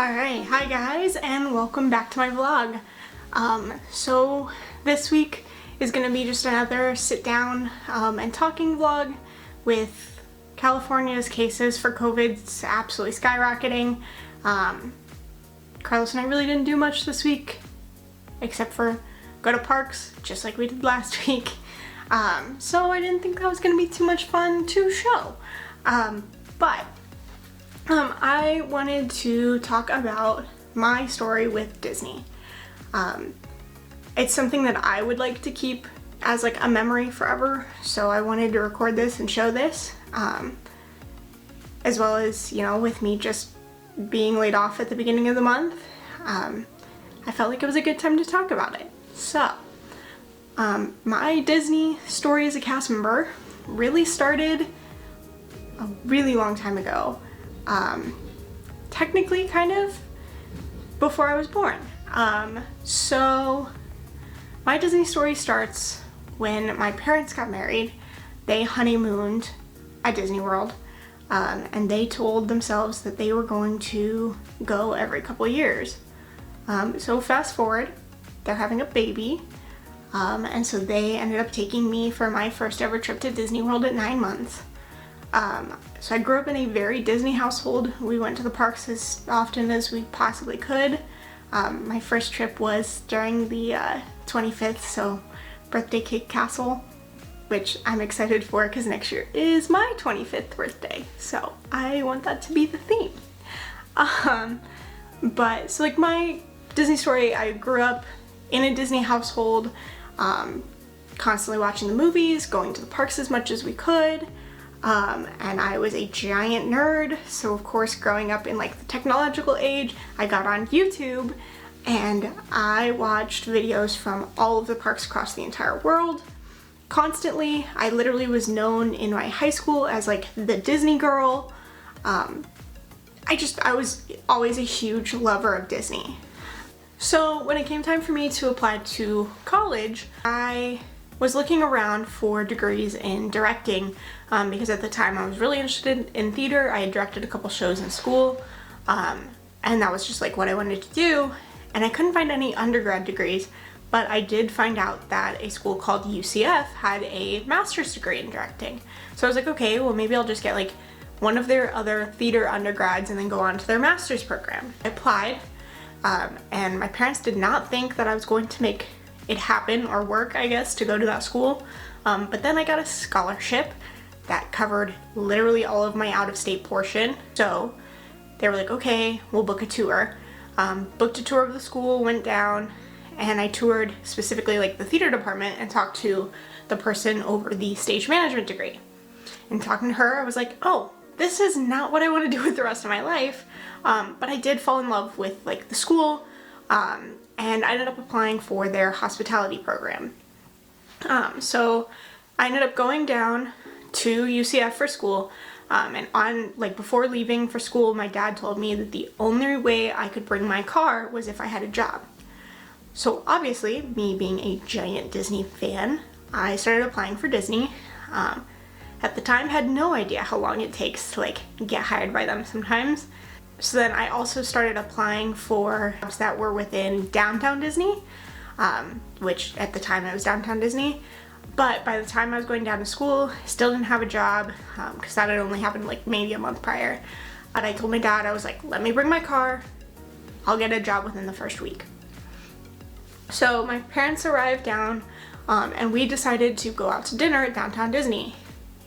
Alright, hi guys, and welcome back to my vlog. So this week is going to be just another sit down and talking vlog with California's cases for COVID absolutely skyrocketing. Carlos and I really didn't do much this week except for go to parks just like we did last week. So I didn't think that was going to be too much fun to show. But I wanted to talk about my story with Disney. It's something that I would like to keep as like a memory forever, so I wanted to record this and show this, as well as, you know, with me just being laid off at the beginning of the month. I felt like it was a good time to talk about it. So, my Disney story as a cast member really started a really long time ago. Technically kind of before I was born. So my Disney story starts when my parents got married. They honeymooned at Disney World, and they told themselves that they were going to go every couple of years. So fast forward, they're having a baby, and so they ended up taking me for my first ever trip to Disney World at 9 months. So I grew up in a very Disney household. We went to the parks as often as we possibly could. My first trip was during the 25th, so birthday cake castle, which I'm excited for because next year is my 25th birthday, so I want that to be the theme. But so like my Disney story, I grew up in a Disney household, constantly watching the movies, going to the parks as much as we could. And I was a giant nerd, so of course growing up in like the technological age, I got on YouTube and I watched videos from all of the parks across the entire world constantly. I literally was known in my high school as like the Disney girl. I was always a huge lover of Disney. So when it came time for me to apply to college, I was looking around for degrees in directing, because at the time I was really interested in theater. I had directed a couple shows in school, and that was just like what I wanted to do, and I couldn't find any undergrad degrees, but I did find out that a school called UCF had a master's degree in directing. So I was like, okay, well maybe I'll just get like one of their other theater undergrads and then go on to their master's program. I applied, and my parents did not think that I was going to make it happen or work, I guess, to go to that school. But then I got a scholarship that covered literally all of my out-of-state portion. So they were like, okay, we'll book a tour. Booked a tour of the school, went down, and I toured specifically like the theater department and talked to the person over the stage management degree. And talking to her, I was like, oh, this is not what I want to do with the rest of my life. But I did fall in love with like the school, and I ended up applying for their hospitality program. So I ended up going down to UCF for school, and on like before leaving for school, my dad told me that the only way I could bring my car was if I had a job. So obviously, me being a giant Disney fan, I started applying for Disney. At the time, had no idea how long it takes to like get hired by them sometimes. So then I also started applying for jobs that were within downtown Disney, which at the time it was downtown Disney. But by the time I was going down to school, still didn't have a job, because that had only happened like maybe a month prior. And I told my dad, I was like, let me bring my car, I'll get a job within the first week. So my parents arrived down, and we decided to go out to dinner at downtown Disney.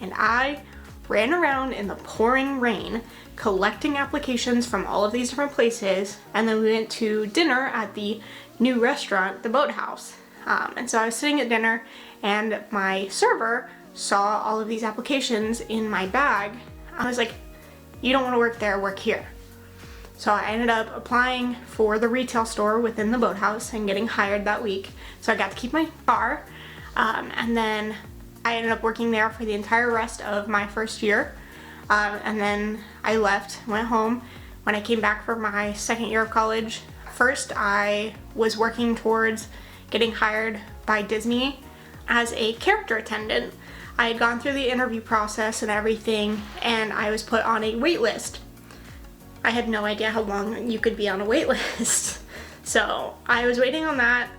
And I ran around in the pouring rain collecting applications from all of these different places, and then we went to dinner at the new restaurant, the Boathouse. And so I was sitting at dinner and my server saw all of these applications in my bag. I was like, you don't want to work there, work here. So I ended up applying for the retail store within the Boathouse and getting hired that week. So I got to keep my car, and then I ended up working there for the entire rest of my first year. And then I left, went home. When I came back for my second year of college, first I was working towards getting hired by Disney as a character attendant. I had gone through the interview process and everything, and I was put on a wait list. I had no idea how long you could be on a wait list. So I was waiting on that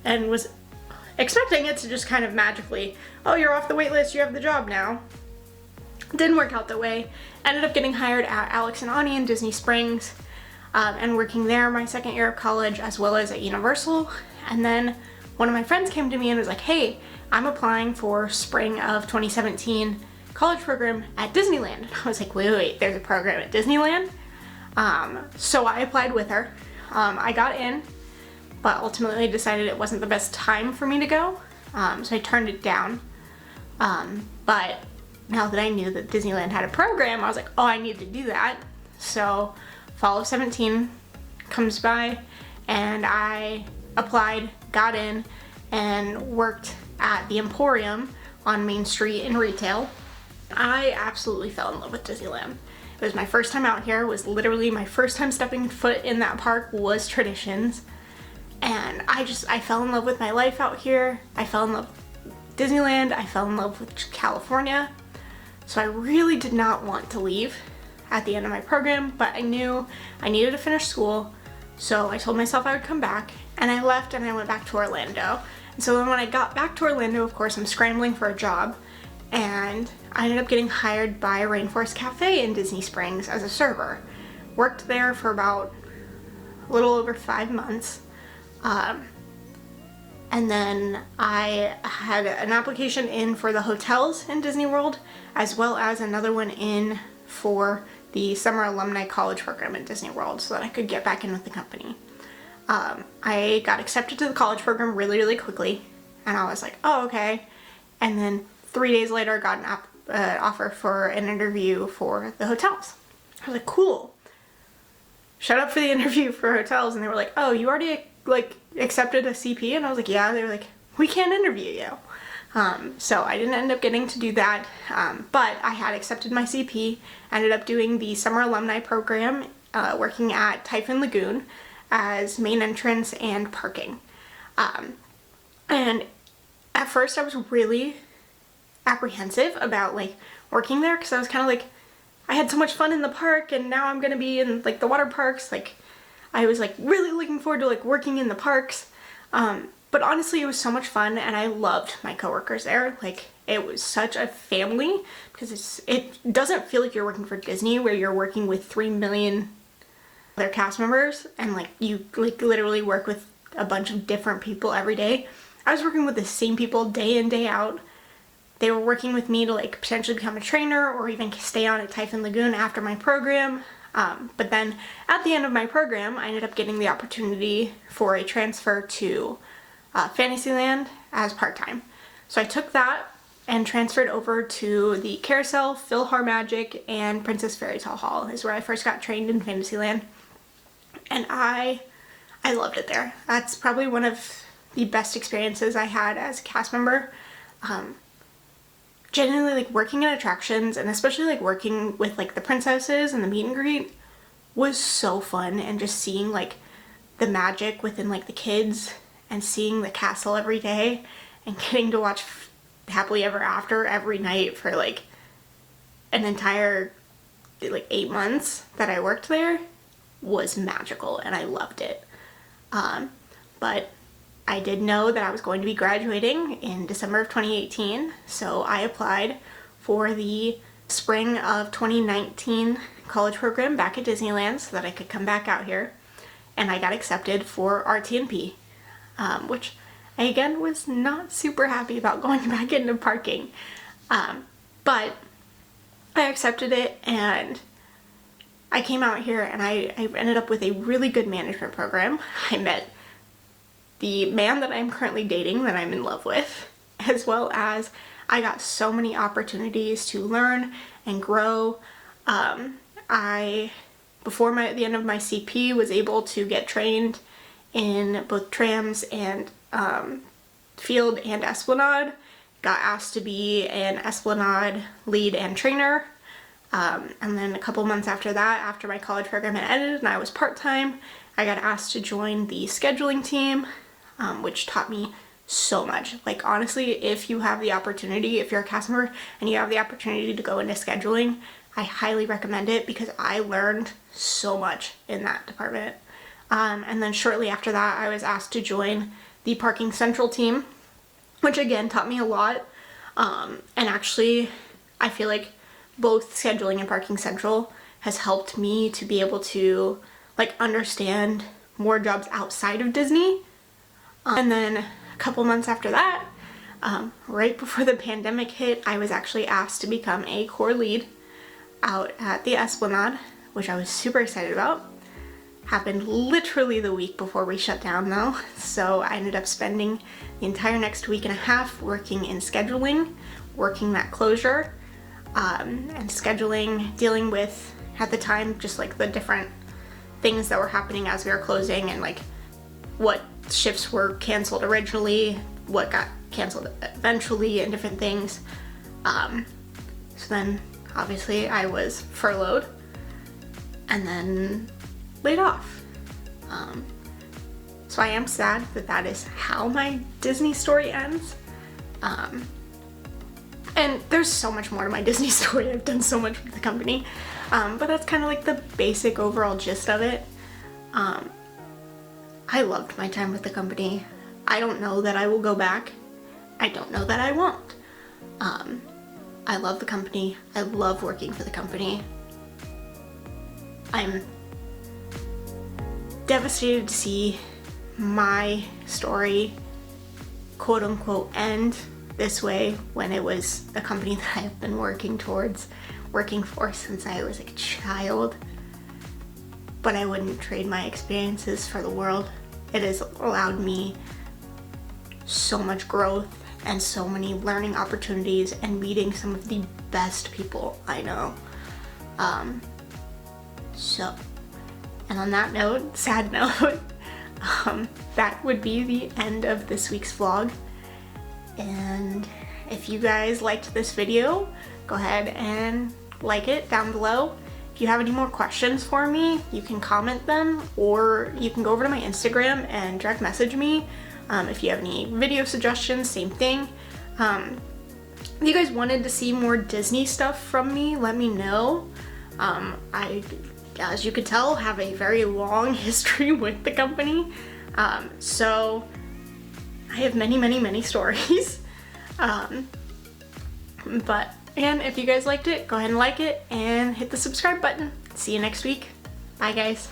and was expecting it to just kind of magically, oh, you're off the wait list, you have the job now. Didn't work out that way. Ended up getting hired at Alex and Ani in Disney Springs and working there my second year of college, as well as at Universal. And then one of my friends came to me and was like, hey, I'm applying for spring of 2017 college program at Disneyland. I was like, wait, there's a program at Disneyland? So I applied with her. I got in, but ultimately decided it wasn't the best time for me to go, so I turned it down. But now that I knew that Disneyland had a program, I was like, oh, I need to do that. So fall of 17 comes by, and I applied, got in, and worked at the Emporium on Main Street in retail. I absolutely fell in love with Disneyland. It was my first time out here. It was literally my first time stepping foot in that park was Traditions. And I fell in love with my life out here. I fell in love with Disneyland. I fell in love with California. So I really did not want to leave at the end of my program, but I knew I needed to finish school. So I told myself I would come back, and I left and I went back to Orlando. And so then when I got back to Orlando, of course, I'm scrambling for a job, and I ended up getting hired by Rainforest Cafe in Disney Springs as a server. Worked there for about a little over 5 months. And then I had an application in for the hotels in Disney World, as well as another one in for the Summer Alumni College Program at Disney World so that I could get back in with the company. I got accepted to the college program really, really quickly, and I was like, oh, okay. And then 3 days later, I got an offer for an interview for the hotels. I was like, cool. Showed up for the interview for hotels, and they were like, oh, you already accepted a CP? And I was like, yeah. They were like, we can't interview you. So I didn't end up getting to do that, but I had accepted my CP, ended up doing the Summer Alumni Program, working at Typhoon Lagoon as main entrance and parking. And at first I was really apprehensive about working there, because I was kind of like, I had so much fun in the park, and now I'm gonna be in the water parks. I was really looking forward to working in the parks. But honestly, it was so much fun, and I loved my coworkers there. It was such a family, because it doesn't feel like you're working for Disney, where you're working with 3 million other cast members, and you literally work with a bunch of different people every day. I was working with the same people day in, day out. They were working with me to potentially become a trainer or even stay on at Typhoon Lagoon after my program. But then at the end of my program, I ended up getting the opportunity for a transfer to Fantasyland as part-time. So I took that and transferred over to the Carousel, PhilharMagic, and Princess Fairy Tale Hall is where I first got trained in Fantasyland. And I loved it there. That's probably one of the best experiences I had as a cast member. Genuinely, working in attractions, and especially working with the princesses and the meet and greet, was so fun. And just seeing the magic within the kids, and seeing the castle every day, and getting to watch Happily Ever After every night for an entire 8 months that I worked there was magical, and I loved it. But I did know that I was going to be graduating in December of 2018, so I applied for the spring of 2019 college program back at Disneyland so that I could come back out here, and I got accepted for RT&P, which I again was not super happy about going back into parking, but I accepted it, and I came out here, and I ended up with a really good management program. I met the man that I'm currently dating, that I'm in love with, as well as I got so many opportunities to learn and grow. Before the end of my CP, was able to get trained in both trams and field and Esplanade. Got asked to be an Esplanade lead and trainer. And then a couple months after that, after my college program had ended and I was part-time, I got asked to join the scheduling team, which taught me so much. Honestly, if you have the opportunity, if you're a cast member and you have the opportunity to go into scheduling, I highly recommend it because I learned so much in that department. And then shortly after that, I was asked to join the Parking Central team, which again taught me a lot. And actually, I feel like both scheduling and Parking Central has helped me to be able to like understand more jobs outside of Disney. And then a couple months after that, right before the pandemic hit, I was actually asked to become a core lead out at the Esplanade, which I was super excited about. Happened literally the week before we shut down though, so I ended up spending the entire next week and a half working in scheduling, working that closure, and scheduling, dealing with, at the time, just like the different things that were happening as we were closing and like what shifts were canceled originally, what got canceled eventually, and different things. So then obviously I was furloughed and then laid off. So I am sad that that is how my Disney story ends. And there's so much more to my Disney story. I've done so much with the company. But that's kind of like the basic overall gist of it. I loved my time with the company. I don't know that I will go back. I don't know that I won't. I love the company. I love working for the company. I'm devastated to see my story, quote unquote, end this way when it was a company that I've been working for since I was a child. But I wouldn't trade my experiences for the world. It has allowed me so much growth and so many learning opportunities and meeting some of the best people I know. And on that note, sad note, that would be the end of this week's vlog. And if you guys liked this video, go ahead and like it down below. If you have any more questions for me, you can comment them, or you can go over to my Instagram and direct message me. If you have any video suggestions, same thing. If you guys wanted to see more Disney stuff from me, let me know. I, as you could tell, have a very long history with the company. So I have many stories. But again, if you guys liked it, go ahead and like it and hit the subscribe button. See you next week. Bye guys.